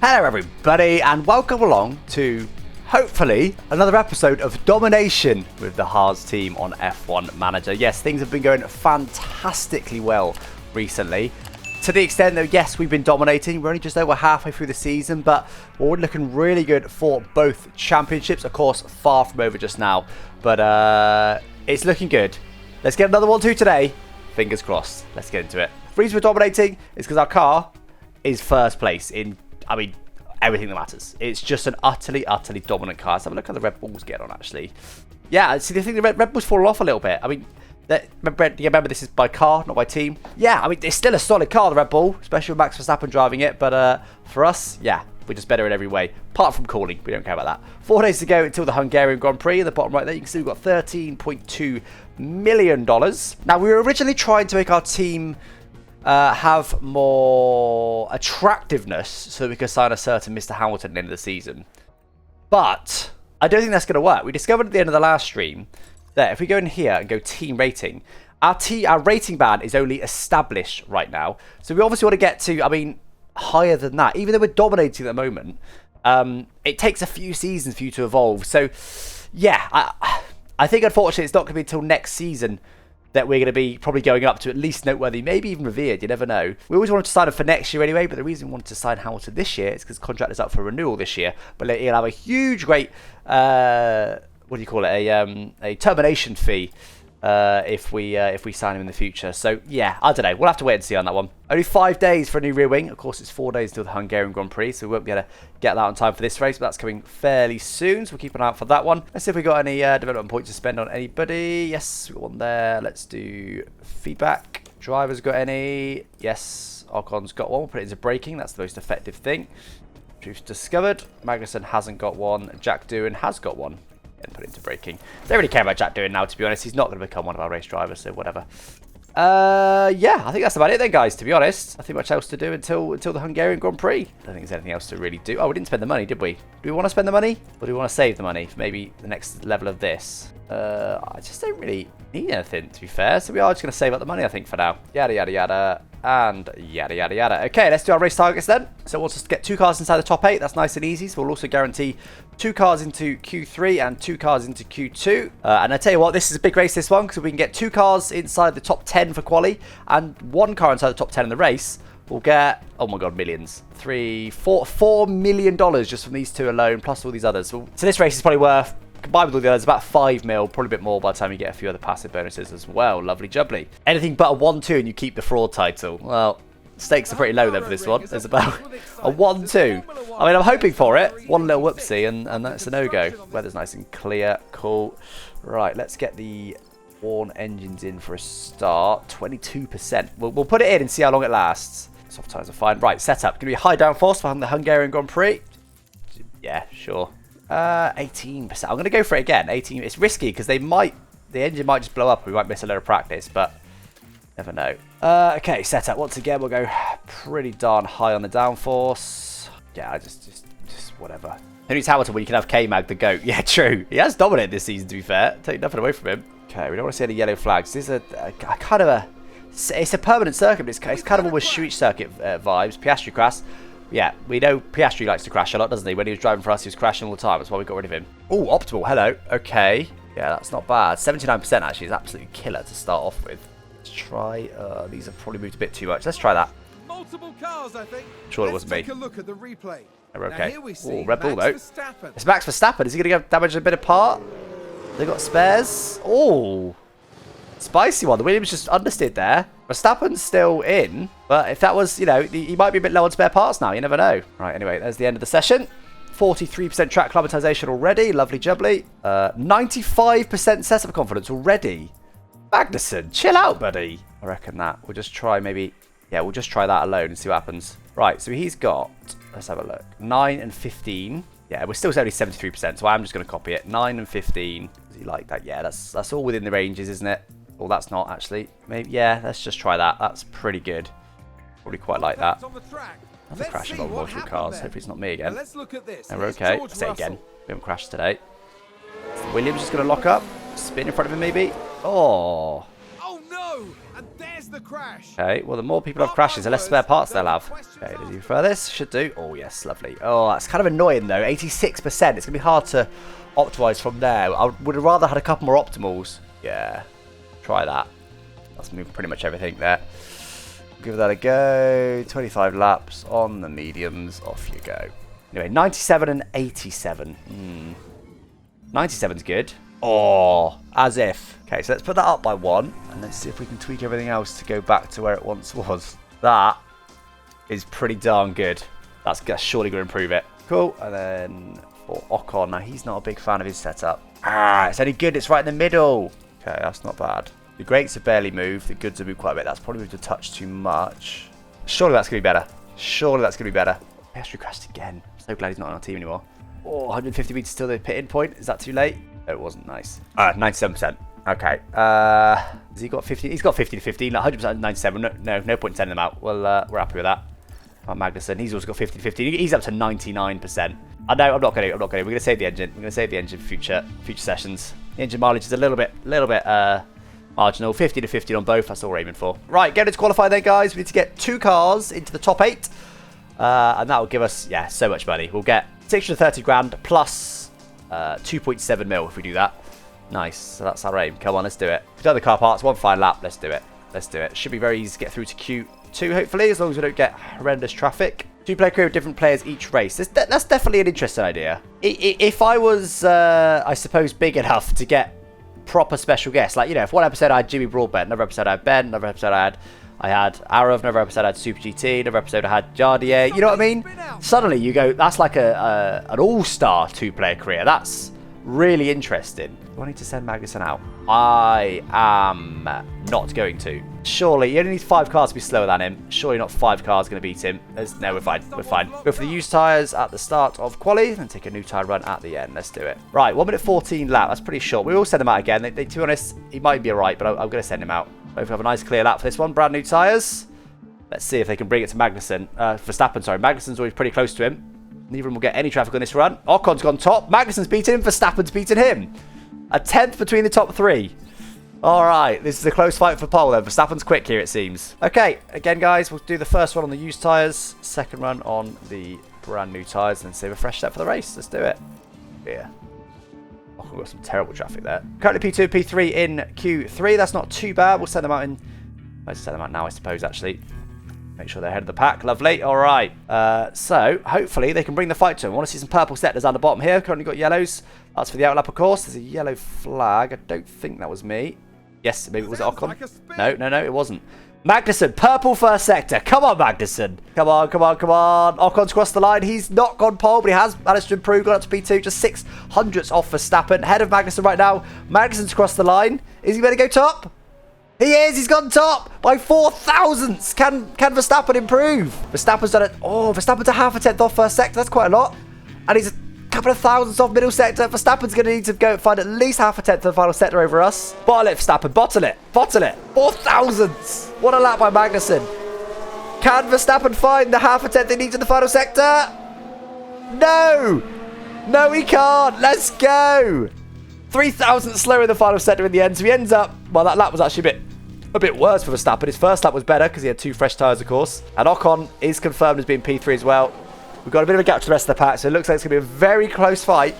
Hello everybody and welcome along to hopefully another episode of domination with the Haas team on F1 Manager. Yes, things have been going fantastically well recently, to the extent that yes, we've been dominating. We're only just over halfway through the season, but we're looking really good for both championships. Of course, far from over just now, but it's looking good. Let's get another 1-2 today. Fingers crossed. Let's get into it. The reason we're dominating is because our car is first place in everything that matters. It's just an utterly dominant car. Let's have a look how the Red Bulls get on, actually. Yeah, see, the thing, the Red Bulls fall off a little bit. I mean, remember this is by car, not by team. Yeah, I mean, it's still a solid car, the Red Bull, especially with Max Verstappen driving it. But for us, yeah, we're just better in every way. Apart from cooling, we don't care about that. 4 days to go until the Hungarian Grand Prix. In the bottom right there, you can see we've got $13.2 million. Now, we were originally trying to make our team have more attractiveness so that we could sign a certain Mr. Hamilton at the end of the season. But I don't think that's going to work. We discovered at the end of the last stream that if we go in here and go team rating, our rating band is only established right now. So we obviously want to get to, higher than that. Even though we're dominating at the moment, it takes a few seasons for you to evolve. So yeah, I think unfortunately it's not going to be until next season that we're going to be probably going up to at least noteworthy, maybe even revered. You never know. We always wanted to sign him for next year anyway, but the reason we wanted to sign Hamilton this year is because the contract is up for renewal this year. But he'll have a huge, great, what do you call it? A termination fee if we sign him in the future. So yeah, I don't know. We'll have to wait and see on that one. Only 5 days for a new rear wing. Of course, it's 4 days till the Hungarian Grand Prix, so we won't be able to get that on time for this race, but that's coming fairly soon, so we'll keep an eye out for that one. Let's see if we got any development points to spend on anybody. Yes, we got one there. Let's do feedback. Drivers got any? Yes, Ocon's got one. We'll put it into braking. That's the most effective thing. Truth discovered. Magnussen hasn't got one. Jack Doohan has got one. And put it into braking. Don't really care about Jack Doohan now, to be honest. He's not going to become one of our race drivers, so whatever. Yeah, I think that's about it then, guys, to be honest. Nothing much else to do until the Hungarian Grand Prix. I don't think there's anything else to really do. Oh, we didn't spend the money, did we? Do we want to spend the money? Or do we want to save the money for maybe the next level of this? I just don't really need anything, to be fair. So we are just going to save up the money, I think, for now. Yada, yada, yada. And yada, yada, yada. Okay, let's do our race targets then. So we'll just get 2 cars inside the top 8. That's nice and easy. So we'll also guarantee 2 cars into Q3 and 2 cars into Q2. And I tell you what, this is a big race, this one, because we can get 2 cars inside the top 10 for quali and 1 car inside the top 10 in the race. We'll get, oh my god, millions. $4 million just from these 2 alone, plus all these others. So this race is probably worth, combined with all the others, about 5 mil, probably a bit more by the time you get a few other passive bonuses as well. Lovely jubbly. Anything but a 1-2 and you keep the fraud title. Well, stakes are pretty low then for this one. There's about a 1-2. I mean, I'm hoping for it. One little whoopsie and that's a no-go. Weather's nice and clear. Cool. Right, let's get the worn engines in for a start. 22%. We'll put it in and see how long it lasts. Soft tyres are fine. Right, setup. Going to be a high downforce for the Hungarian Grand Prix. Yeah, sure. 18%. I'm going to go for it again. 18. It's risky because the engine might just blow up. We might miss a load of practice, but never know. Okay, setup. Once again, we'll go pretty darn high on the downforce. Yeah, just whatever. Who needs Hamilton when you can have K-Mag the GOAT? Yeah, true. He has dominated this season, to be fair. Take nothing away from him. Okay, we don't want to see any yellow flags. This is a kind of a... It's a permanent circuit, but it's kind of almost street circuit vibes. Piastri crash. Yeah, we know Piastri likes to crash a lot, doesn't he? When he was driving for us, he was crashing all the time. That's why we got rid of him. Oh, optimal. Hello. Okay. Yeah, that's not bad. 79% actually is absolutely killer to start off with. Let's try... these have probably moved a bit too much. Let's try that. Multiple cars, I think. Sure, it wasn't me. Take a look at the replay. We're okay. Oh, Red Bull, though. It's Max Verstappen. Is he going to get damaged a bit apart? They got spares. Oh, spicy one. The Williams just understeered there. Verstappen's still in, but if that was, he might be a bit low on spare parts now. You never know. Right, anyway, there's the end of the session. 43% track climatization already. Lovely jubbly. 95% setup confidence already. Magnussen, chill out, buddy. I reckon that. We'll just try maybe... Yeah, we'll just try that alone and see what happens. Right, so he's got... Let's have a look. 9 and 15. Yeah, we're still only 73%, so I'm just going to copy it. 9 and 15. Does he like that? Yeah, that's all within the ranges, isn't it? Oh, that's not actually. Maybe, yeah, let's just try that. That's pretty good. Probably quite like that. Another crash of multiple cars. Hopefully it's not me again. Let's look at this. And we're okay. I'll say it again. We haven't crashed today. Williams just going to lock up. Spin in front of him, maybe. Oh. Oh, no. No! And there's the crash. Okay, well, the more people have crashes, the less spare parts they'll have. Okay, does he prefer this? Should do. Oh, yes, lovely. Oh, that's kind of annoying, though. 86%. It's going to be hard to optimize from there. I would have rather had a couple more optimals. Yeah, try that. That's moving pretty much everything there. Give that a go. 25 laps on the mediums. Off you go. Anyway, 97 and 87. 97's good. Oh, as if. Okay, so let's put that up by 1. And let's see if we can tweak everything else to go back to where it once was. That is pretty darn good. That's surely going to improve it. Cool. And then for Ocon. Now, he's not a big fan of his setup. It's only good. It's right in the middle. Okay, that's not bad. The greats have barely moved. The goods have moved quite a bit. That's probably moved a touch too much. Surely that's going to be better. Surely that's going to be better. Pedestrian crashed again. I'm so glad he's not on our team anymore. Oh, 150 meters till the pit-in point. Is that too late? No, it wasn't. Nice. 97%. Okay. Has he got 50? He's got 50 to 15. 100% 97. No point in sending them out. Well, we're happy with that. Magnussen, he's also got 50 to 15. He's up to 99%. I know. I'm not going to. We're going to save the engine. We're going to save the engine for future sessions. The engine mileage is a little bit marginal. 50 to 15 on both. That's all we're aiming for. Right, get into qualify then, guys. We need to get 2 cars into the top 8. And that will give us, so much money. We'll get 630 grand plus 2.7 mil if we do that. Nice. So that's our aim. Come on, let's do it. We've done the car parts. 1 final lap. Let's do it. Let's do it. Should be very easy to get through to Q2, hopefully, as long as we don't get horrendous traffic. 2-player crew with different players each race. That's definitely an interesting idea. If I was, I suppose, big enough to get proper special guests, like, if one episode I had Jimmy Broadbent, another episode I had Ben, another episode I had Arav, another episode I had Super GT, another episode I had Jardier. You know what I mean? Suddenly you go, that's like an all-star 2-player career. That's really interesting. Do I need to send Magnussen out? I am not going to. Surely, you only need 5 cars to be slower than him. Surely not 5 cars going to beat him. No, we're fine. We're fine. Go for the used tyres at the start of quali, and take a new tyre run at the end. Let's do it. Right, 1 minute 14 lap. That's pretty short. We will send him out again. To be honest, he might be alright, but I'm going to send him out. Both have a nice clear lap for this one. Brand new tyres. Let's see if they can bring it to Magnussen. Verstappen, sorry. Magnussen's always pretty close to him. Neither of them will get any traffic on this run. Ocon's gone top. Magnussen's beaten him. Verstappen's beaten him. A 10th between the top 3. All right, this is a close fight for pole then. Verstappen's quick here, it seems. Okay, again, guys, we'll do the first one on the used tyres, second run on the brand new tyres, and then save a fresh set for the race. Let's do it. Yeah. Oh, we've got some terrible traffic there. Currently P2, P3 in Q3. That's not too bad. We'll send them out in... Let's send them out now, I suppose, actually. Make sure they're ahead of the pack. Lovely. All right. So, hopefully, they can bring the fight to them. I want to see some purple sectors down the bottom here. Currently got yellows. That's for the outlap, of course. There's a yellow flag. I don't think that was me. Yes, maybe it was Ocon. Like no, it wasn't. Magnussen, purple first sector. Come on, Magnussen. Come on. Ocon's crossed the line. He's not gone pole, but he has managed to improve. Got up to P2, just 600ths off Verstappen. Head of Magnussen right now. Magnussen's crossed the line. Is he going to go top? He is. He's gone top by 4 thousandths. Can Verstappen improve? Verstappen's done it. Oh, Verstappen's a half a tenth off first sector. That's quite a lot. And he's a couple of thousandths off middle sector. Verstappen's going to need to go and find at least half a tenth of the final sector over us. Bottle it, Verstappen. Bottle it. 4 thousandths. What a lap by Magnussen. Can Verstappen find the half a tenth he needs in the final sector? No. No, he can't. Let's go. 3 thousandths slower in the final sector in the end. So he ends up... Well, that lap was actually a bit worse for Verstappen. His first lap was better because he had 2 fresh tyres, of course. And Ocon is confirmed as being P3 as well. We've got a bit of a gap to the rest of the pack, so it looks like it's going to be a very close fight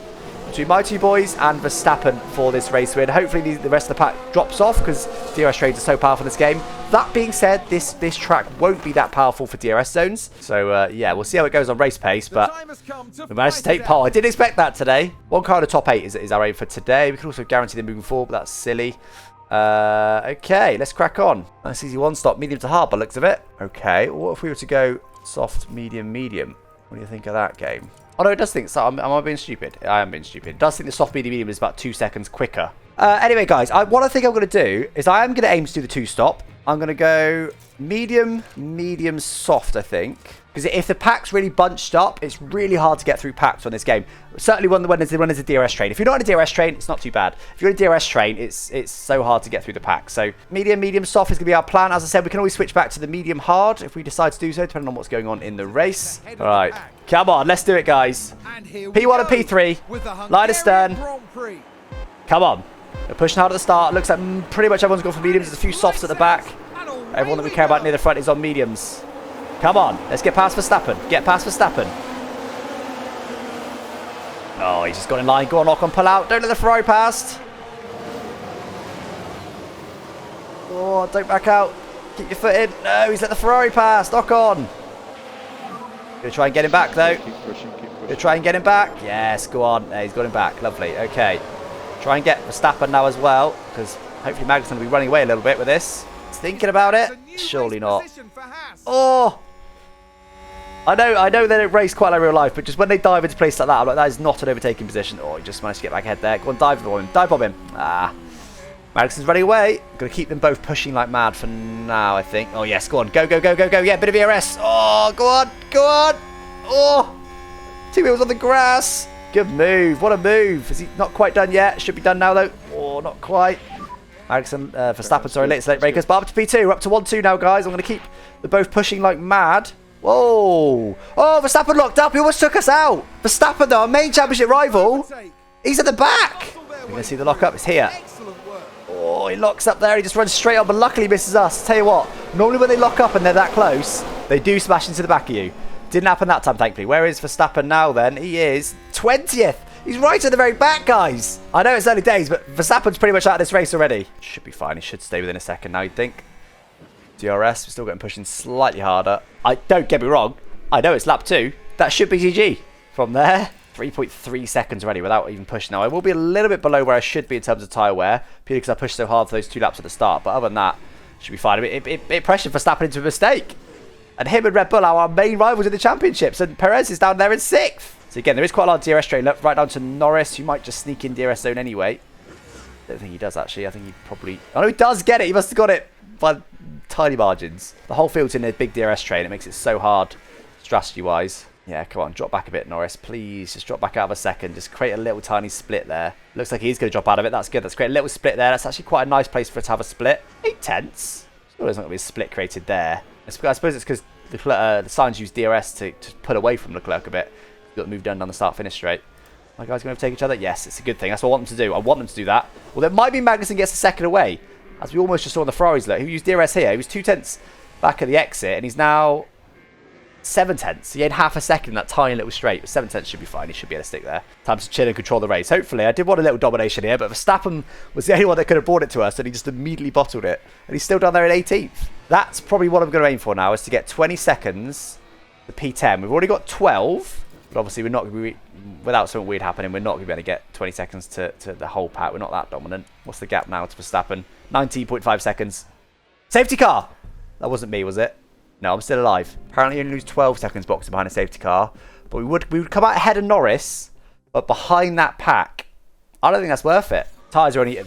between my 2 boys and Verstappen for this race win. Hopefully the rest of the pack drops off because DRS trades are so powerful in this game. That being said, this track won't be that powerful for DRS zones. So, yeah, we'll see how it goes on race pace, but we managed to take pole. I didn't expect that today. 1 car in the top 8 is our aim for today. We can also guarantee them moving forward, but that's silly. Okay, let's crack on. Nice easy 1-stop, medium to hard by the looks of it. Okay, what if we were to go soft, medium, medium? What do you think of that game? Oh no, it does think so. Am I being stupid? I am being stupid. It does think the soft, medium, medium is about 2 seconds quicker. Anyway, guys, what I think I'm going to do is I am going to aim to do the 2-stop. I'm going to go medium, medium, soft, I think. Because if the pack's really bunched up, it's really hard to get through packs on this game. Certainly when there's a DRS train. If you're not in a DRS train, it's not too bad. If you're in a DRS train, it's so hard to get through the pack. So medium, medium, soft is going to be our plan. As I said, we can always switch back to the medium hard if we decide to do so, depending on what's going on in the race. All right. Come on, let's do it, guys. P1 and P3. Line astern. Come on. They're pushing hard at the start. Looks like pretty much everyone's gone for mediums. There's a few softs at the back. Everyone that we care about near the front is on mediums. Come on, let's get past Verstappen. Get past Verstappen. Oh, he's just got in line. Go on, Ocon, pull out. Don't let the Ferrari past. Oh, don't back out. Keep your foot in. No, he's let the Ferrari past. Ocon. Gonna try and get him back, though. Keep pushing. Gonna try and get him back. Yes, go on. He's got him back. Lovely. Okay. Try and get Verstappen now as well, because hopefully Magnusson will be running away a little bit with this. He's thinking about it. Surely not. Oh! I know they don't race quite like real life, but just when they dive into place like that, I'm like, that is not an overtaking position. Oh, he just managed to get back ahead there. Go on, dive bomb him. Dive bomb him. Ah. Magnuson's running away. Going to keep them both pushing like mad for now, I think. Oh, yes. Go on. Go. Yeah, bit of ERS. Oh, go on. Oh. 2 wheels on the grass. Good move. What a move. Is he not quite done yet? Should be done now, though. Oh, not quite. Magnussen, Verstappen, sorry, late breakers. But up to P2. We're up to 1-2 now, guys. I'm going to keep them both pushing like mad. Whoa. Oh, Verstappen locked up. He almost took us out. Verstappen, though, our main championship rival. He's at the back. We're going to see the lock up. It's here. Oh, he locks up there. He just runs straight up, but luckily misses us. Tell you what, normally when they lock up and they're that close, they do smash into the back of you. Didn't happen that time, thankfully. Where is Verstappen now, then? He is 20th. He's right at the very back, guys. I know it's early days, but Verstappen's pretty much out of this race already. Should be fine. He should stay within a second now, you'd think. DRS, we're still getting pushing slightly harder. Don't get me wrong. I know it's lap 2. That should be GG. From there, 3.3 seconds already without even pushing. Now, I will be a little bit below where I should be in terms of tyre wear, purely because I pushed so hard for those 2 laps at the start. But other than that, should be fine. It pressured Verstappen into a mistake. And him and Red Bull are our main rivals in the championships. And Perez is down there in 6th. So again, there is quite a lot of DRS train left, right down to Norris, who might just sneak in DRS zone anyway. I don't think he does, actually. I think he probably... Oh, no, he does get it. He must have got it by tiny margins. The whole field's in a big DRS train. It makes it so hard strategy-wise. Yeah, come on, drop back a bit, Norris. Please, just drop back out of a second. Just create a little tiny split there. Looks like he's going to drop out of it. That's good. Let's create a little split there. That's actually quite a nice place for it to have a split. 8/10. Sure, there's not going to be a split created there. I suppose it's because the signs use DRS to pull away from Leclerc a bit. You've got to move down the start-finish straight. My guys going to overtake each other? Yes, it's a good thing. That's what I want them to do. I want them to do that. Well, there might be Magnussen gets a second away, as we almost just saw on the Ferraris, look, who used DRS here. He was 2/10 back at the exit, and he's now 7/10. He had half a second in that tiny little straight. 7/10 should be fine. He should be able to stick there. Time to chill and control the race. Hopefully, I did want a little domination here, but Verstappen was the only one that could have brought it to us, and he just immediately bottled it. And he's still down there at 18th. That's probably what I'm going to aim for now, is to get 20 seconds to P10. We've already got 12, but obviously we're not going to be, without something weird happening, we're not going to be able to get 20 seconds to the whole pack. We're not that dominant. What's the gap now to Verstappen? 19.5 seconds. Safety car! That wasn't me, was it? No, I'm still alive. Apparently you only lose 12 seconds boxing behind a safety car. But we would come out ahead of Norris, but behind that pack. I don't think that's worth it. Tyres are only...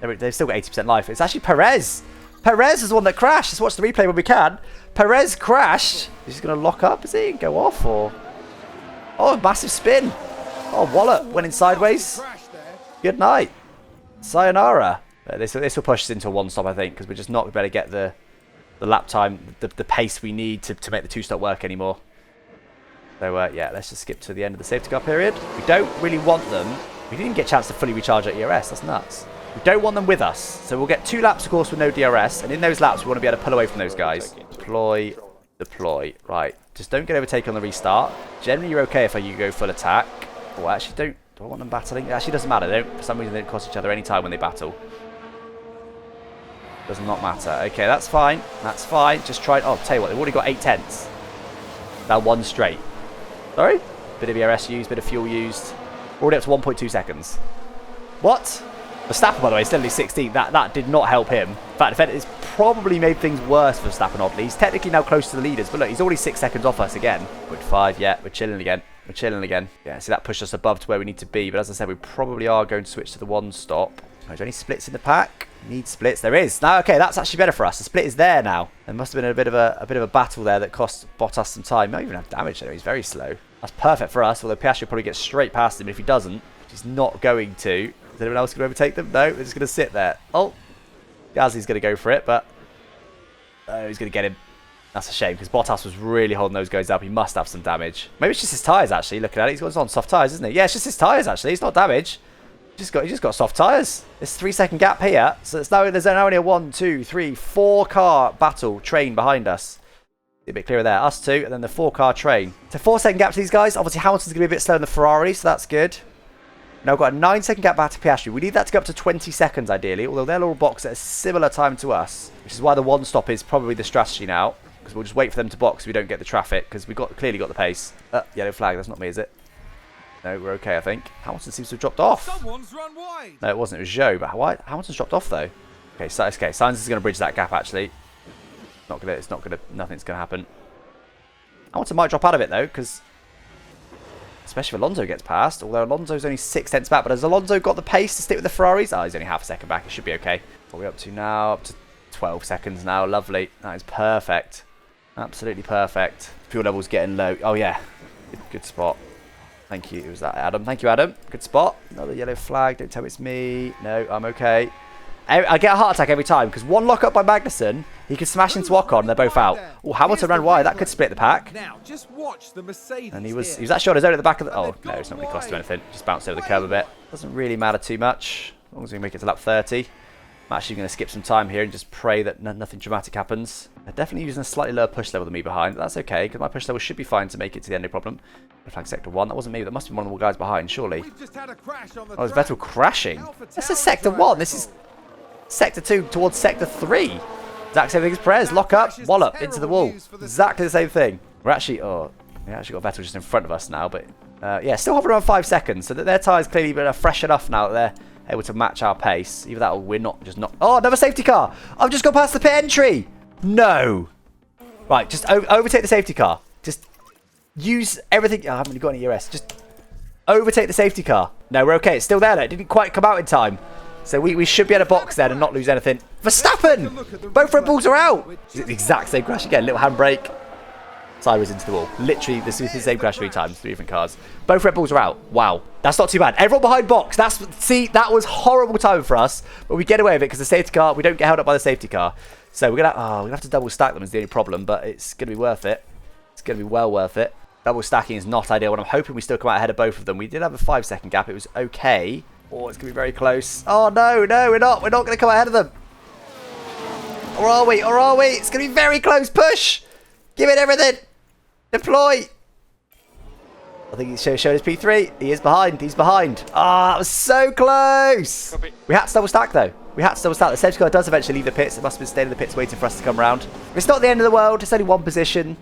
They've still got 80% life. It's actually Perez. Perez is the one that crashed. Let's watch the replay when we can. Perez crashed. Is he going to lock up? Is he? Go off or... Oh, massive spin. Oh, wallop. Went in sideways. Good night. Sayonara. This will push us into a one-stop, I think, because we're just not going to be able to get the lap time, the pace we need to make the two-stop work anymore. So, yeah, let's just skip to the end of the safety car period. We don't really want them. We didn't even get a chance to fully recharge our ERS. That's nuts. We don't want them with us. So we'll get 2 laps, of course, with no DRS. And in those laps, we want to be able to pull away from those guys. Deploy, deploy. Right. Just don't get overtaken on the restart. Generally, you're okay if you go full attack. Oh, I actually don't. Do I want them battling? It actually doesn't matter. For some reason, they don't cost each other any time when they battle. Does not matter. Okay, that's fine. That's fine. Just try. Oh, tell you what, they've already got 8/10. Now 1 straight. Sorry? Bit of ERS used, bit of fuel used. Already up to 1.2 seconds. What? Verstappen, by the way, is still only 16th. That did not help him. In fact, it's probably made things worse for Verstappen, oddly. He's technically now close to the leaders, but look, he's already 6 seconds off us again. 0.5, yeah, we're chilling again. We're chilling again. Yeah, see, that pushed us above to where we need to be, but as I said, we probably are going to switch to the one stop. Is there any splits in the pack? Need splits. There is. Now, okay, that's actually better for us. The split is there now. There must have been a bit of a battle there that cost Bottas some time. He might even have damage there. He's very slow. That's perfect for us, although Piastri will probably get straight past him. If he doesn't, which he's not going to. Is anyone else going to overtake them? No, they're just going to sit there. Oh, Gasly's going to go for it, but he's going to get him. That's a shame, because Bottas was really holding those guys up. He must have some damage. Maybe it's just his tyres, actually. Looking at it, he's got on soft tyres, isn't he? Yeah, it's just his tyres, actually. It's not damage. You just got soft tyres. It's 3-second gap here. So there's now only a 1, 2, 3, 4 car battle train behind us. A bit clearer there. Us two, and then the 4-car train. So 4-second gap to these guys. Obviously, Hamilton's going to be a bit slower than the Ferrari, so that's good. Now we've got a 9-second gap back to Piastri. We need that to go up to 20 seconds, ideally, although they'll all box at a similar time to us, which is why the 1-stop is probably the strategy now, because we'll just wait for them to box so we don't get the traffic, because we've clearly got the pace. Yellow flag. That's not me, is it? No, we're okay, I think. Hamilton seems to have dropped off. Someone's run wide. No, it wasn't. It was Zhou, but why? Hamilton's dropped off, though. Okay, so, Sainz is going to bridge that gap, actually. Nothing's going to happen. Hamilton might drop out of it, though, because especially if Alonso gets past, although Alonso's only 6 tenths back, but has Alonso got the pace to stick with the Ferraris? Oh, he's only half a second back. It should be okay. What are we up to now? Up to 12 seconds now. Lovely. That is perfect. Absolutely perfect. Fuel level's getting low. Oh, yeah. Good spot. Thank you. It was that Adam. Thank you, Adam. Good spot. Another yellow flag. Don't tell me it's me. No, I'm okay. I get a heart attack every time because one lock up by Magnussen, he could smash into Ocon and they're both out. Oh, Hamilton ran wide. That could split the pack. Now, just watch the Mercedes. And he was actually on his own at the back of the... Oh, no, it's not really cost him anything. Just bounced over the curb a bit. Doesn't really matter too much as long as we make it to lap 30. I'm actually going to skip some time here and just pray that nothing dramatic happens. They're definitely using a slightly lower push level than me behind, but that's okay because my push level should be fine to make it to the end, no problem. Flag sector 1. That wasn't me. That must be one of the guys behind, surely. Oh, is Vettel crashing? This is sector 1. This is sector 2 towards sector 3. Exact same thing as Perez. Lock up, wallop into the wall. Exactly the same thing. We actually got Vettel just in front of us now, but yeah, still hovering around 5 seconds. So that their tyres clearly are fresh enough now that they're able to match our pace. Either that or we're not just not. Oh, another safety car. I've just gone past the pit entry. No. Right, just overtake the safety car. Just use everything. Oh, I haven't really got any ERS. Just overtake the safety car. No, we're okay. It's still there though. It didn't quite come out in time. So we should be able to box there and not lose anything. Verstappen! Both Red Bulls are out. It's the exact same crash again. Little handbrake. Sideways into the wall. Literally, this is the same crash 3 times. 3 different cars. Both Red Bulls are out. Wow. That's not too bad. Everyone behind box. See, that was horrible timing for us. But we get away with it because the safety car, we don't get held up by the safety car. So we're going to have to double stack them is the only problem. But it's going to be worth it. It's going to be well worth it. Double stacking is not ideal. And I'm hoping we still come out ahead of both of them. We did have a 5-second gap. It was okay. Oh, it's going to be very close. Oh, no, we're not. We're not going to come out ahead of them. Or are we? It's going to be very close. Push. Give it everything. Deploy. I think he's showing his P3. He is behind. He's behind. Ah, that was so close. Copy. We had to double stack, though. The safety car does eventually leave the pits. It must have been staying in the pits waiting for us to come round. It's not the end of the world. It's only 1 position.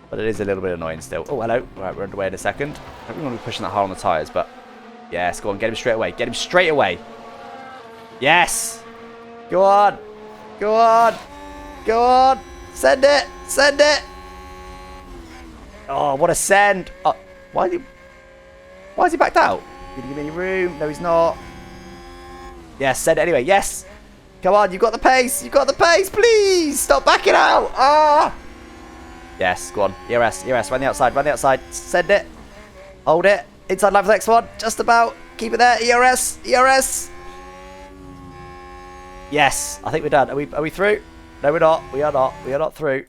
But it is a little bit annoying still. Oh, hello. Right, we're underway in a second. I don't want to be pushing that hard on the tyres, but... Yes, go on. Get him straight away. Get him straight away. Yes. Go on. Go on. Go on. Send it. Send it. Oh, what a send. Oh, why is he backed out? Did he give me any room? No, he's not. Yes, send it anyway. Yes. Come on. You've got the pace. You've got the pace. Please. Stop backing out. Ah. Yes, go on. ERS. Run the outside. Run the outside. Send it. Hold it. Inside line for the next one. Just about. Keep it there. ERS. Yes. I think we're done. Are we through? No, we're not. We are not. We are not through.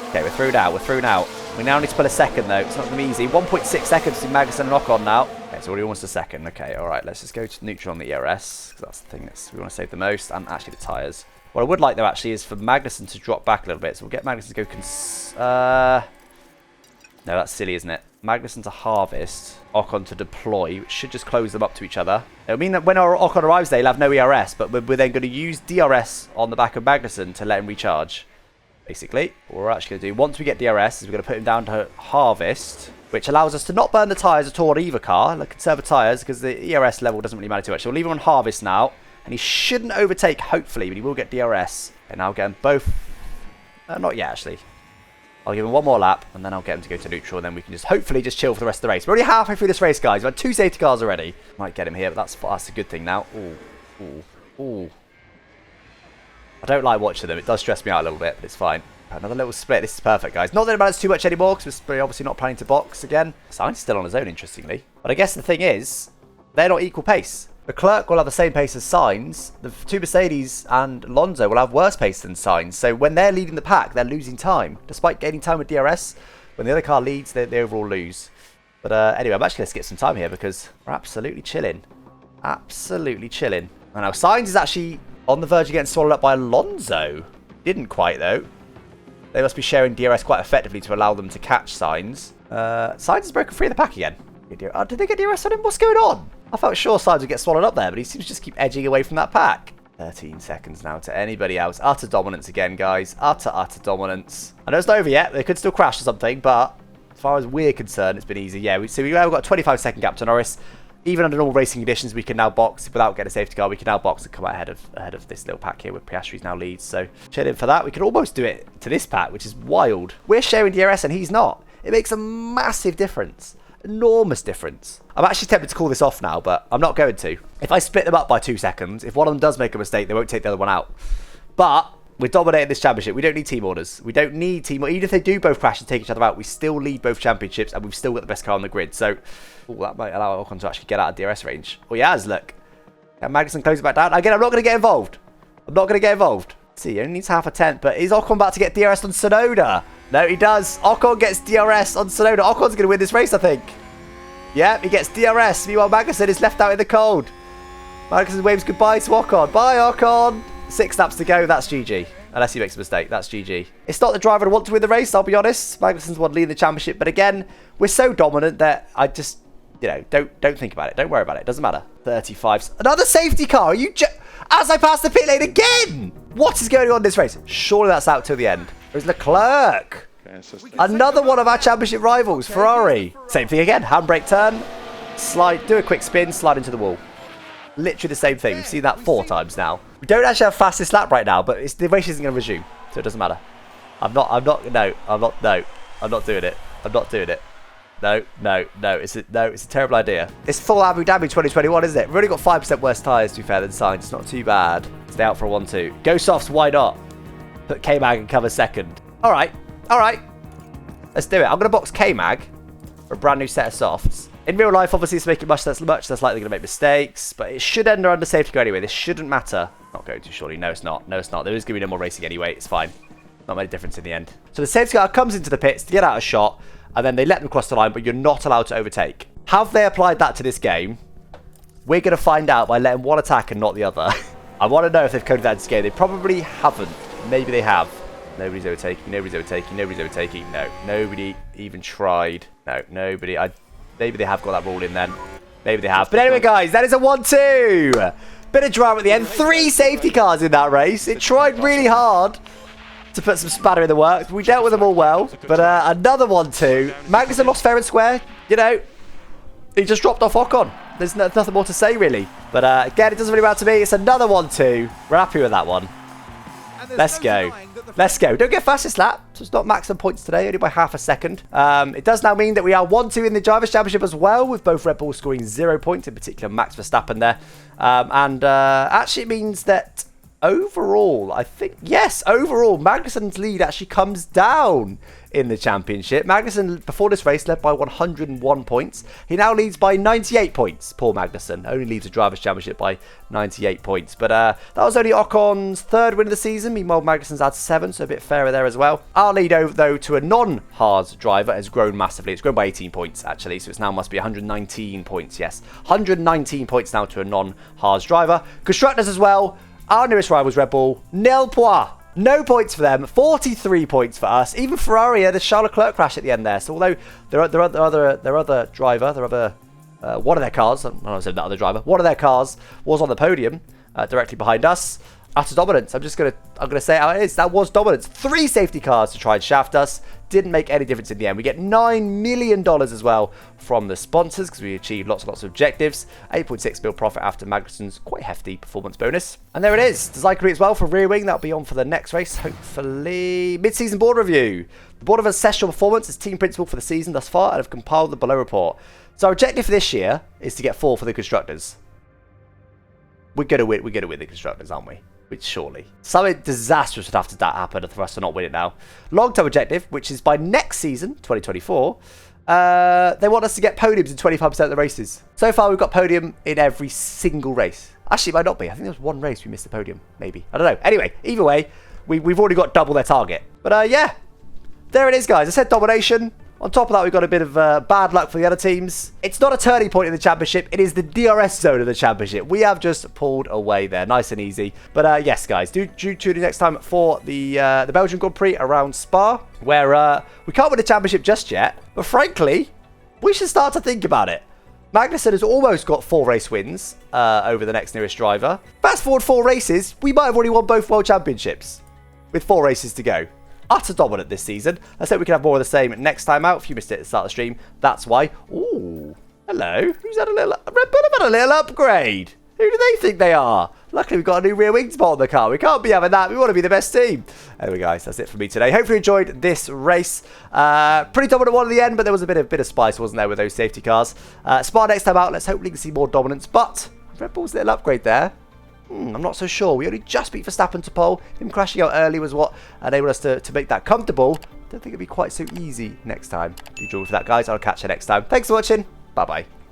Okay, we're through now. We now need to pull a second, though. It's not going to be easy. 1.6 seconds to Magnussen and Ocon now. Okay, so already almost a second. Okay, all right. Let's just go to neutral on the ERS, because that's the thing we want to save the most, and actually the tyres. What I would like, though, actually, is for Magnussen to drop back a little bit. So we'll get Magnussen to go... No, that's silly, isn't it? Magnussen to harvest, Ocon to deploy, which should just close them up to each other. It'll mean that when our Ocon arrives there, he'll have no ERS, but we're then going to use DRS on the back of Magnussen to let him recharge. Basically, what we're actually going to do, once we get DRS, is we're going to put him down to harvest, which allows us to not burn the tyres at all on either car, like conserve the tyres, because the ERS level doesn't really matter too much. So we'll leave him on harvest now, and he shouldn't overtake, hopefully, but he will get DRS. And I'll get him both... not yet, actually. I'll give him one more lap, and then I'll get him to go to neutral, and then we can just hopefully just chill for the rest of the race. We're already halfway through this race, guys. We've had 2 safety cars already. Might get him here, but that's a good thing now. Ooh. I don't like watching them. It does stress me out a little bit, but it's fine. Another little split. This is perfect, guys. Not that it matters too much anymore, because we're obviously not planning to box again. Sainz still on his own, interestingly. But I guess the thing is, they're not equal pace. Leclerc will have the same pace as Sainz. The 2 Mercedes and Alonso will have worse pace than Sainz. So when they're leading the pack, they're losing time. Despite gaining time with DRS, when the other car leads, they overall lose. But anyway, I'm actually going to skip some time here because we're absolutely chilling. Absolutely chilling. And now Sainz is actually on the verge of getting swallowed up by Alonso. Didn't quite, though. They must be sharing DRS quite effectively to allow them to catch Sainz. Sainz has broken free of the pack again. Oh, did they get DRS on him? What's going on? I felt sure Sainz would get swallowed up there, but he seems to just keep edging away from that pack. 13 seconds now to anybody else. Utter dominance again, guys. Utter dominance. I know it's not over yet. They could still crash or something, but as far as we're concerned, it's been easy. Yeah, we've got a 25-second gap to Norris. Even under normal racing conditions, we can now box without getting a safety car. We can now box and come out ahead of this little pack here with Piastri's now leads. So chilling for that. We can almost do it to this pack, which is wild. We're sharing DRS and he's not. It makes a massive difference. Enormous difference. I'm actually tempted to call this off now, but I'm not going to. If I split them up by 2 seconds, if one of them does make a mistake, they won't take the other one out. But we're dominating this championship. We don't need team orders. We don't need team orders. Even if they do both crash and take each other out, we still lead both championships and we've still got the best car on the grid. So that might allow Ocon to actually get out of DRS range. Oh, he has, look. And Magnussen closes back down. Again, I'm not going to get involved. I'm not going to get involved. Let's see, he only needs half a tenth, but is Ocon about to get DRS on Tsunoda? No, he does. Ocon gets DRS on Tsunoda. Ocon's going to win this race, I think. Yeah, he gets DRS. Meanwhile, Magnussen is left out in the cold. Magnussen waves goodbye to Ocon. Bye, Ocon. 6 laps to go. That's GG. Unless he makes a mistake. That's GG. It's not the driver I want to win the race, I'll be honest. Magnussen's the one leading the championship. But again, we're so dominant that I just, don't think about it. Don't worry about it. It doesn't matter. 35. Another safety car. Are you as I pass the pit lane again? What is going on in this race? Surely that's out till the end. There's Leclerc. Another one of our championship rivals, Ferrari. Same thing again. Handbrake turn. Slide. Do a quick spin. Slide into the wall. Literally the same thing. We've seen that 4 times now. We don't actually have fastest lap right now, but the race isn't going to resume, so it doesn't matter. I'm not doing it. I'm not doing it. No. It's a terrible idea. It's full Abu Dhabi 2021, isn't it? We've only got 5% worse tyres, to be fair, than Sainz. It's not too bad. Stay out for a 1-2. Go softs, why not? Put K-Mag and cover second. All right. Let's do it. I'm going to box K-Mag for a brand new set of softs. In real life, obviously, it's making much less likely going to make mistakes, but it should end under safety car anyway. This shouldn't matter. Not going to, surely. No, it's not. No, it's not. There is going to be no more racing anyway. It's fine. Not many difference in the end. So the safety car comes into the pits to get out a shot, and then they let them cross the line, but you're not allowed to overtake. Have they applied that to this game? We're going to find out by letting one attack and not the other. I want to know if they've coded that in this game. They probably haven't. Maybe they have. Nobody's overtaking. No, nobody even tried. No, nobody. Maybe they have got that rule in then. Maybe they have. But anyway, guys, that is a 1-2. Bit of drama at the end. 3 safety cars in that race. It tried really hard to put some spatter in the works. We dealt with them all well. But another 1-2. Magnussen lost fair and square. He just dropped off Ocon. There's nothing more to say, really. But again, it doesn't really matter to me. It's another 1-2. We're happy with that one. Let's go. Let's go. Don't get fastest lap. So it's not maximum points today, only by half a second. It does now mean that we are 1-2 in the Drivers' Championship as well, with both Red Bulls scoring 0 points, in particular Max Verstappen there. Actually it means that overall, overall, Magnussen's lead actually comes down in the championship. Magnussen, before this race, led by 101 points. He now leads by 98 points. Poor Magnussen. Only leads the Drivers' Championship by 98 points. But that was only Ocon's 3rd win of the season. Meanwhile, Magnussen's had 7, so a bit fairer there as well. Our lead, though, to a non-Haas driver has grown massively. It's grown by 18 points, actually. So it now must be 119 points, yes. 119 points now to a non-Haas driver. Constructors as well. Our nearest rival's Red Bull. Nil points. No points for them. 43 points for us. Even Ferrari had a Charles Leclerc crash at the end there. So although their other driver, one of their cars, I'm not saying that other driver, one of their cars was on the podium directly behind us. Utter dominance. I'm gonna say how it is. That was dominance. 3 safety cars to try and shaft us. Didn't make any difference in the end. We get $9 million as well from the sponsors because we achieved lots and lots of objectives. 8.6 mil profit after Magnussen's quite hefty performance bonus. And there it is. Does Zykery as well for rear wing. That'll be on for the next race, hopefully. Mid-season board review. The board have assessed your performance as team principal for the season thus far and have compiled the below report. So our objective for this year is to get 4 for the constructors. We're gonna win the constructors, aren't we? Which surely. Something disastrous would have to happen for us to not win it now. Long-term objective, which is by next season, 2024, they want us to get podiums in 25% of the races. So far, we've got podium in every single race. Actually, it might not be. I think there was 1 race we missed the podium. Maybe. I don't know. Anyway, either way, we've already got double their target. But yeah, there it is, guys. I said domination. On top of that, we've got a bit of bad luck for the other teams. It's not a turning point in the championship. It is the DRS zone of the championship. We have just pulled away there. Nice and easy. But yes, guys, do tune in next time for the Belgian Grand Prix around Spa, where we can't win the championship just yet. But frankly, we should start to think about it. Magnussen has almost got 4 race wins over the next nearest driver. Fast forward 4 races, we might have already won both World Championships with 4 races to go. Utter dominant this season. Let's hope we can have more of the same next time out. If you missed it at the start of the stream, that's why. Ooh, hello. Who's had a little... Red Bull have had a little upgrade. Who do they think they are? Luckily, we've got a new rear wing spot on the car. We can't be having that. We want to be the best team. Anyway, guys, that's it for me today. Hopefully you enjoyed this race. Pretty dominant one at the end, but there was a bit of spice, wasn't there, with those safety cars. Spa next time out. Let's hopefully see more dominance. But Red Bull's little upgrade there. I'm not so sure. We only just beat Verstappen to pole. Him crashing out early was what enabled us to make that comfortable. Don't think it'll be quite so easy next time. Do join for that, guys. I'll catch you next time. Thanks for watching. Bye-bye.